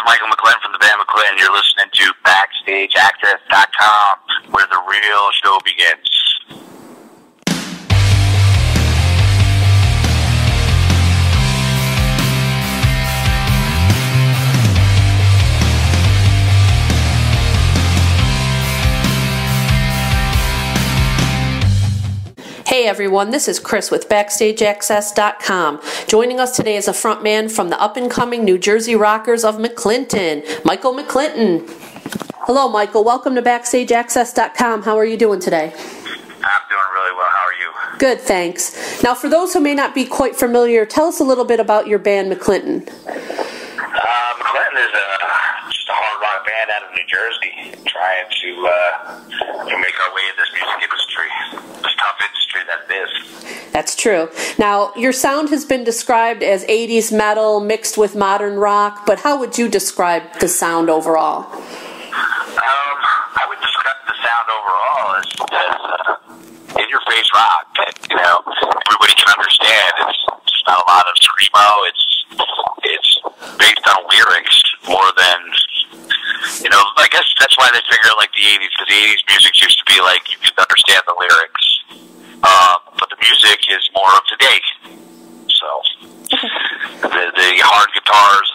Michael McClinton from the band McClinton. You're listening to BackstageAxxess.com, where the real show begins. Hey everyone, this is Chris with BackstageAxxess.com. Joining us today is a frontman from the up-and-coming New Jersey rockers of McClinton, Michael McClinton. Hello Michael, welcome to BackstageAxxess.com. How are you doing today? I'm doing really well. How are you? Good, thanks. Now for those who may not be quite familiar, tell us a little bit about your band McClinton. McClinton is just a hard rock band out of New Jersey, trying to make our way in this music industry. This tough industry that it is. That's true. Now, your sound has been described as 80s metal mixed with modern rock, but how would you describe the sound overall? I would describe the sound overall as in-your-face rock that, everybody can understand. It's not a lot of screamo. It's based on lyrics more than, I guess that's why they figure like the 80s, because the 80s music used to be like you could understand the lyrics. But the music is more up to date. So the hard guitars,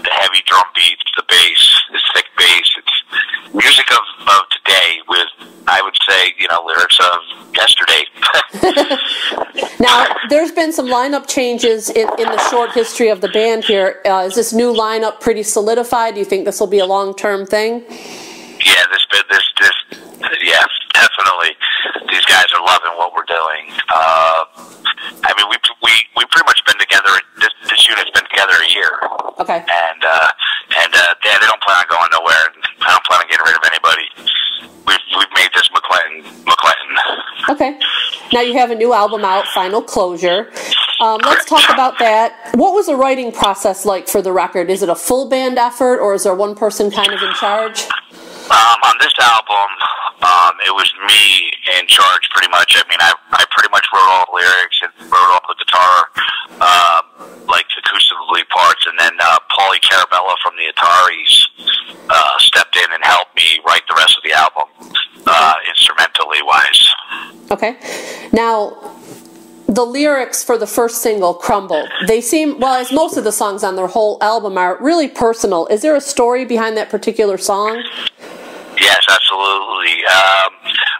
the heavy drum beats, the bass, the thick bass, it's music of today with, I would say, lyrics of yesterday. Now, there's been some lineup changes in the short history of the band here. Is this new lineup pretty solidified? Do you think this will be a long-term thing? Yeah, yeah, definitely. These guys are loving what we're doing. I mean, we pretty much been together. This unit's been together a year. Okay. And they don't plan on going nowhere. I don't plan on getting rid of anybody. We've made this McClinton. Okay. Now you have a new album out, Final Closure. Let's talk about that. What was the writing process like for the record? Is it a full band effort, or is there one person kind of in charge? On this album, it was me in charge pretty much. I mean, I pretty much wrote all the lyrics and wrote all the guitar, acoustically parts, and then Paulie Carabella from the Ataris stepped in and helped me write the rest of the album, instrumentally wise. Okay. Now, the lyrics for the first single, Crumble, they seem, well, as most of the songs on their whole album are, really personal. Is there a story behind that particular song? Yes, absolutely.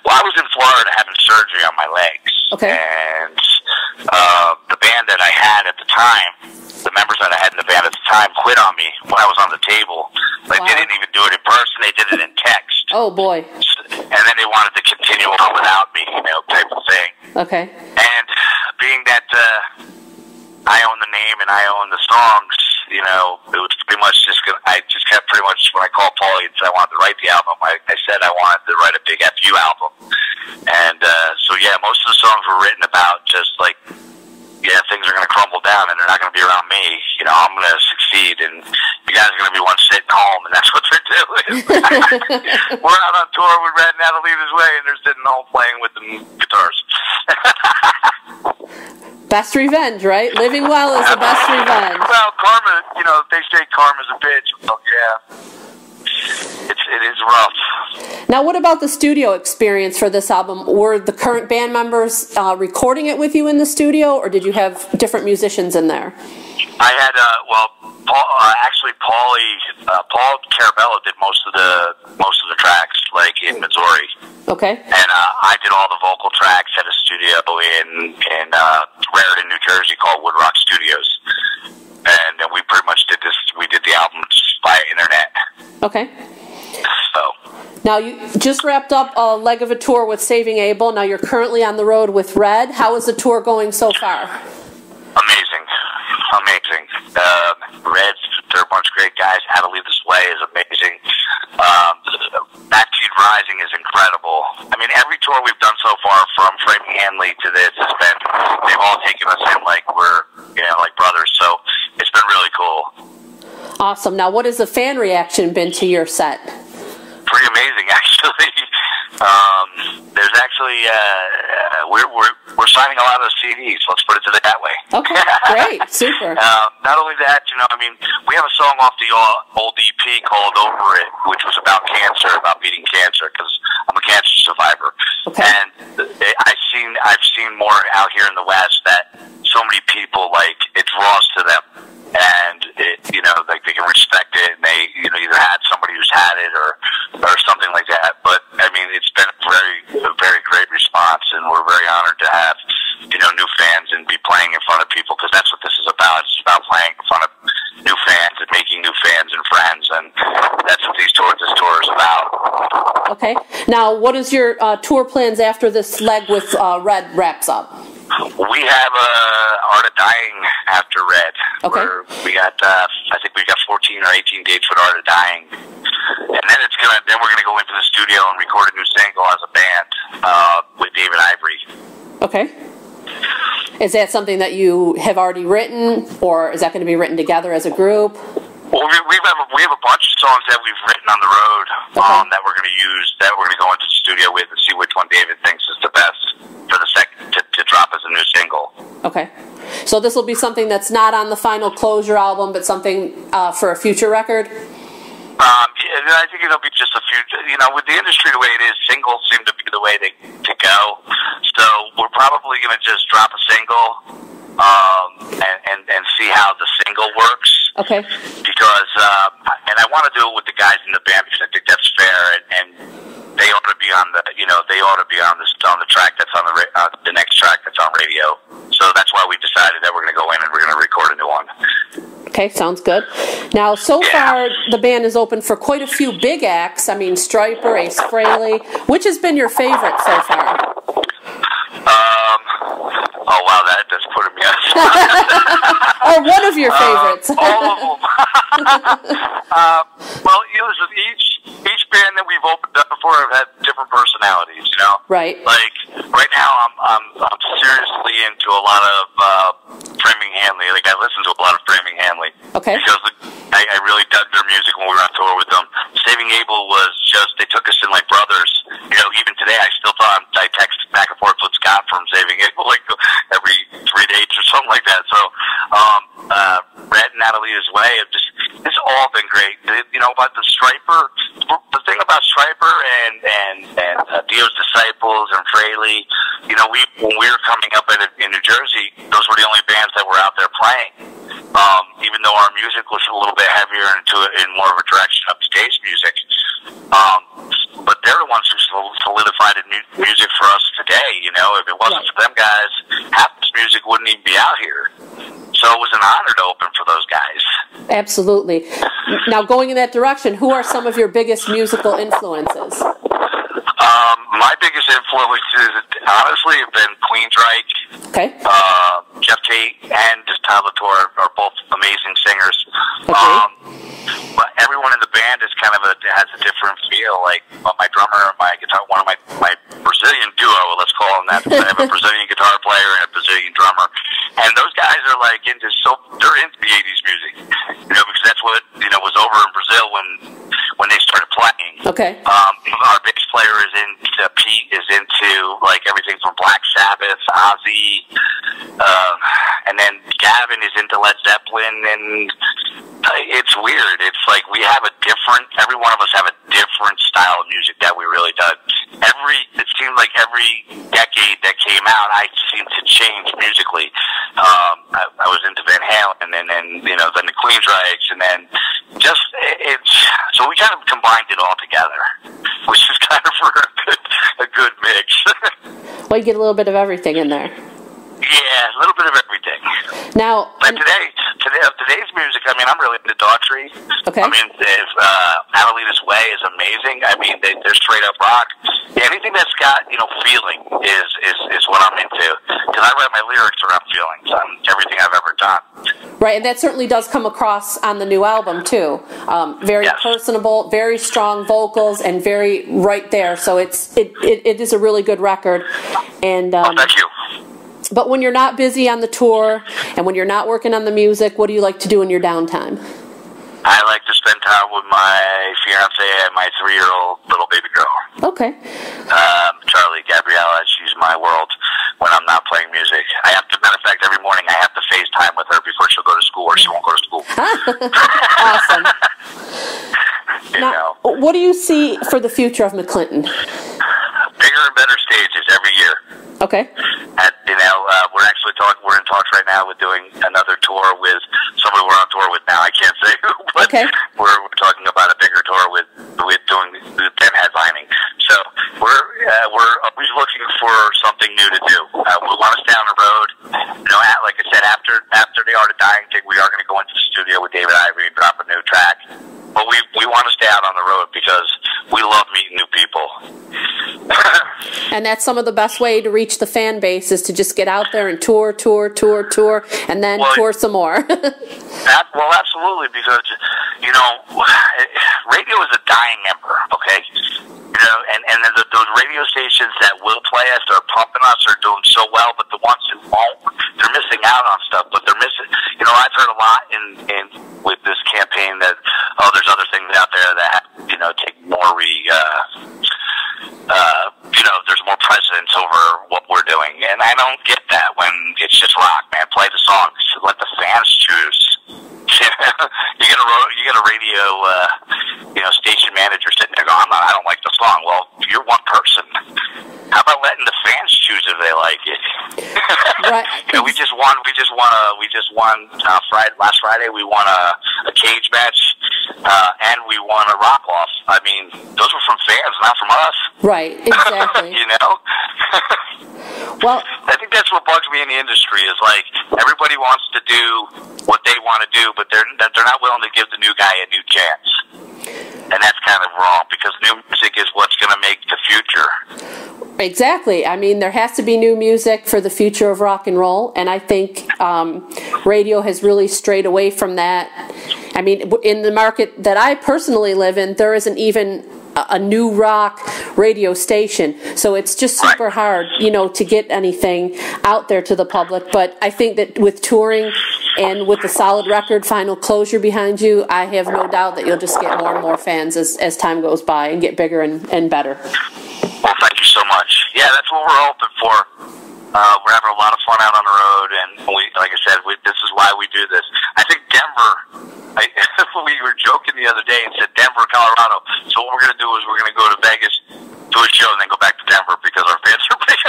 Well, I was in Florida having surgery on my legs. Okay. And the band that I had at the time, the members that I had in the band at the time, quit on me when I was on the table. Like, wow. They didn't even do it in person. They did it in text. Oh, boy. And then they wanted to continue on without me, type of thing. Okay. And being that I own the name and I own the songs, it was pretty much I just kept pretty much, when I called Paulie and said I wanted to write the album, I said I wanted to write a big FU album. And so, yeah, most of the songs were written about just like, yeah, things are going to crumble down and they're not going to be around me. I'm going to succeed and you guys are going to be one sitting home, and that's what they're doing. We're out on tour with Red and Natalie this way, and they're sitting home playing with the guitars. Best revenge, right? Living well is the best revenge. Well, karma, they say karma's a bitch. Well, yeah. It is rough. Now, what about the studio experience for this album? Were the current band members recording it with you in the studio, or did you have different musicians in there? I had, Paul Carabella did most of the tracks, like in Missouri. Okay. And I did all the vocal tracks at a studio in Raritan, New Jersey, called Wood Rock Studios. And we pretty much did this. We did the album via internet. Okay. So. Now, you just wrapped up a leg of a tour with Saving Abel. Now you're currently on the road with Red. How is the tour going so far? Amazing. Red, they're a bunch of great guys. How to Lead This Way is amazing. Backseat Rising is incredible. I mean, every tour we've done so far, from Frankie Hanley to this, has been, they've all taken us in like we're, like brothers. So it's been really cool. Awesome. Now, what has the fan reaction been to your set? Pretty amazing, actually. There's actually, we're signing a lot of CDs. Let's put it that way. Okay, great, super. Not only that, I mean, we have a song off the old EP called "Over It," which was about cancer, about beating cancer, because I'm a cancer survivor. Okay. And I've seen more out here in the West that so many people, like, it draws to them, and like they can respect it, and they either had somebody who's had it or something like that. But I mean, it's been a very great response, and we're very honored to have new fans and be playing in front of people, because that's what this is about. It's about playing in front of new fans and making new fans and friends, and that's what this tour is about. Okay. Now, what is your tour plans after this leg with Red wraps up? We have Art of Dying after Red. Okay. Where we got, I think we've got 14 or 18 dates with Art of Dying, and then we're gonna go into the studio and record a new single as a band with David Ivory. Okay. Is that something that you have already written, or is that going to be written together as a group? Well, we have a bunch of songs that we've written on the road that we're going to use, that we're going to go into the studio with and see which one David thinks is the best for the second to drop as a new single. Okay. So this will be something that's not on the final Closure album, but something for a future record? I think it'll be just a few. With the industry the way it is, singles seem to be the way to go. So we're probably going to just drop a single and see how the single works. Okay. Because and I want to do it with the guys in the band, because I think that's fair, and they ought to be on the on the track that's on the next track that's on radio. So that's why we decided that we're going to go in and we're going to record a new one. Okay, sounds good. Now, so far, the band is open for quite a few big acts. I mean, Striper, Ace Frehley. Which has been your favorite so far? Oh, wow, that's putting me on. Or one of your favorites. All of them. Well, listen, each band that we've opened up before have had different personalities, Right. Like, right now, I'm seriously into a lot of Framing Hanley. Like, I listen to a lot of Framing Hanley. Okay. Because I really dug their music when we were on tour with them. Saving Abel was just, they took us in like brothers. Even today, I still thought I text back and forth with Scott from Saving Abel like every 3 days or something like that. So, Red and Natalie's Way, it's all been great. About the Striper, the thing about Striper and Dio's Disciples and Frehley, when we were coming up in New Jersey, those were the only bands that were out there playing. Even though our music was a little bit heavier in more of a direction of today's music, but they're the ones who solidified the music for us today. If it wasn't for them guys, half this music wouldn't even be out here. So it was an honor to open for those guys. Absolutely. Now, going in that direction, who are some of your biggest musical influences? My biggest influences, honestly, have been Queensryche. Okay. Jeff Tate and Tom Latour are both amazing singers. Okay. But everyone in the band is kind of has a different feel. Like my drummer, my guitar, one of my Brazilian duo, let's call them that. I have a Brazilian guitar player and a Brazilian drummer, and those guys are like they're into the '80s music, because that's what was over in Brazil when they started playing. Okay. Our bass player Pete is into like everything from Black Sabbath, Ozzy, and then Gavin is into Led Zeppelin, and it's weird. It's like every one of us have a different style of music that we really dug. It seemed like every decade that came out, I seemed to change musically. I was into Van Halen, and then then the Queensryche, and then so we kind of combined it all together, which is kind of for a good mix. Well, you get a little bit of everything in there. Yeah, a little bit of everything. Now, today's music, I mean, I'm really into Daughtry. Okay. I mean, Adelita's Way is amazing. I mean, they're straight up rock. Yeah, anything that's got, feeling is what I'm into. Because I write my lyrics around feelings on everything I've ever done. Right, and that certainly does come across on the new album, too. Very personable, very strong vocals, and very right there. So it is a really good record. And thank you. But when you're not busy on the tour, and when you're not working on the music, what do you like to do in your downtime? I like to spend time with my fiance and my 3-year-old little baby girl. Okay. Charlie, Gabriella, she's my world. when I'm not playing music. I have to, matter of fact, every morning I have to FaceTime with her before she'll go to school, or she won't go to school. Awesome. You know. What do you see for the future of McClinton? Bigger and better stages every year. Okay. And, you know, we're actually we're in talks right now with doing another tour with somebody we're on tour with now. I can't say who, but okay. we're talking about a bigger tour with doing them headlining. So we're always looking for something new to do. We want to stay on the road. You know, like I said, after the Art of Dying thing, we are going to go into the studio with David Ivory and drop a new track. But we want to stay out on the road because we love meeting new people. And that's some of the best way to reach the fan base is to just get out there and tour, and then tour some more. Well, absolutely, because, you know, radio is a dying ember, okay? You know, and those radio stations that will play us are pumping us, are doing so well, but the ones who won't, they're missing out on stuff. But they're missing, you know, I've heard a lot with this campaign that, there's other things out there that, you know, take more you know, there's more precedence over what we're doing. And I don't get that when it's just rock, man. Play the songs. Let the fans choose. You get a radio, you know, station manager sitting there going, I don't like the song. Well, you're one person. How about letting the fans choose if they like it? Right. You know, last Friday we won a cage match, and we won a rock off. I mean, those were from fans, not from us. Right, exactly. You know? Well, I think that's what bugs me in the industry is, like, everybody wants to do what they want to do, but they're not willing to give the new guy a new chance. And that's kind of wrong, because new music is what's going to make the future. Exactly. I mean, there has to be new music for the future of rock and roll, and I think radio has really strayed away from that. I mean, in the market that I personally live in, there isn't even a new rock radio station, so it's just super hard, you know, to get anything out there to the public. But I think that with touring and with the solid record Final Closure behind you, I have no doubt that you'll just get more and more fans as time goes by and get bigger and better. Well, thank you so much. Yeah, that's what we're hoping for. We're having a lot of fun out on the road, and like I said, this is why we do this. I think Denver, we were joking the other day and said Denver, Colorado. So what we're going to do is we're going to go to Vegas, do a show, and then go back to Denver because our fans are big.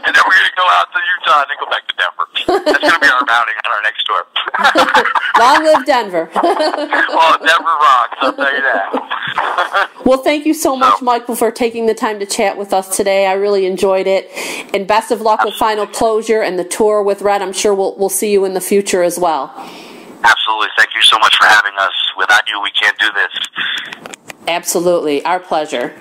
And then we're going to go out to Utah and then go back to Denver. That's going to be our rounding on our next tour. Long live Denver. Well, Denver rocks, I'll tell you that. Well, thank you so much, Michael, for taking the time to chat with us today. I really enjoyed it. And best of luck with Final Closure and the tour with Red. I'm sure we'll see you in the future as well. Absolutely. Thank you so much for having us. Without you, we can't do this. Absolutely. Our pleasure.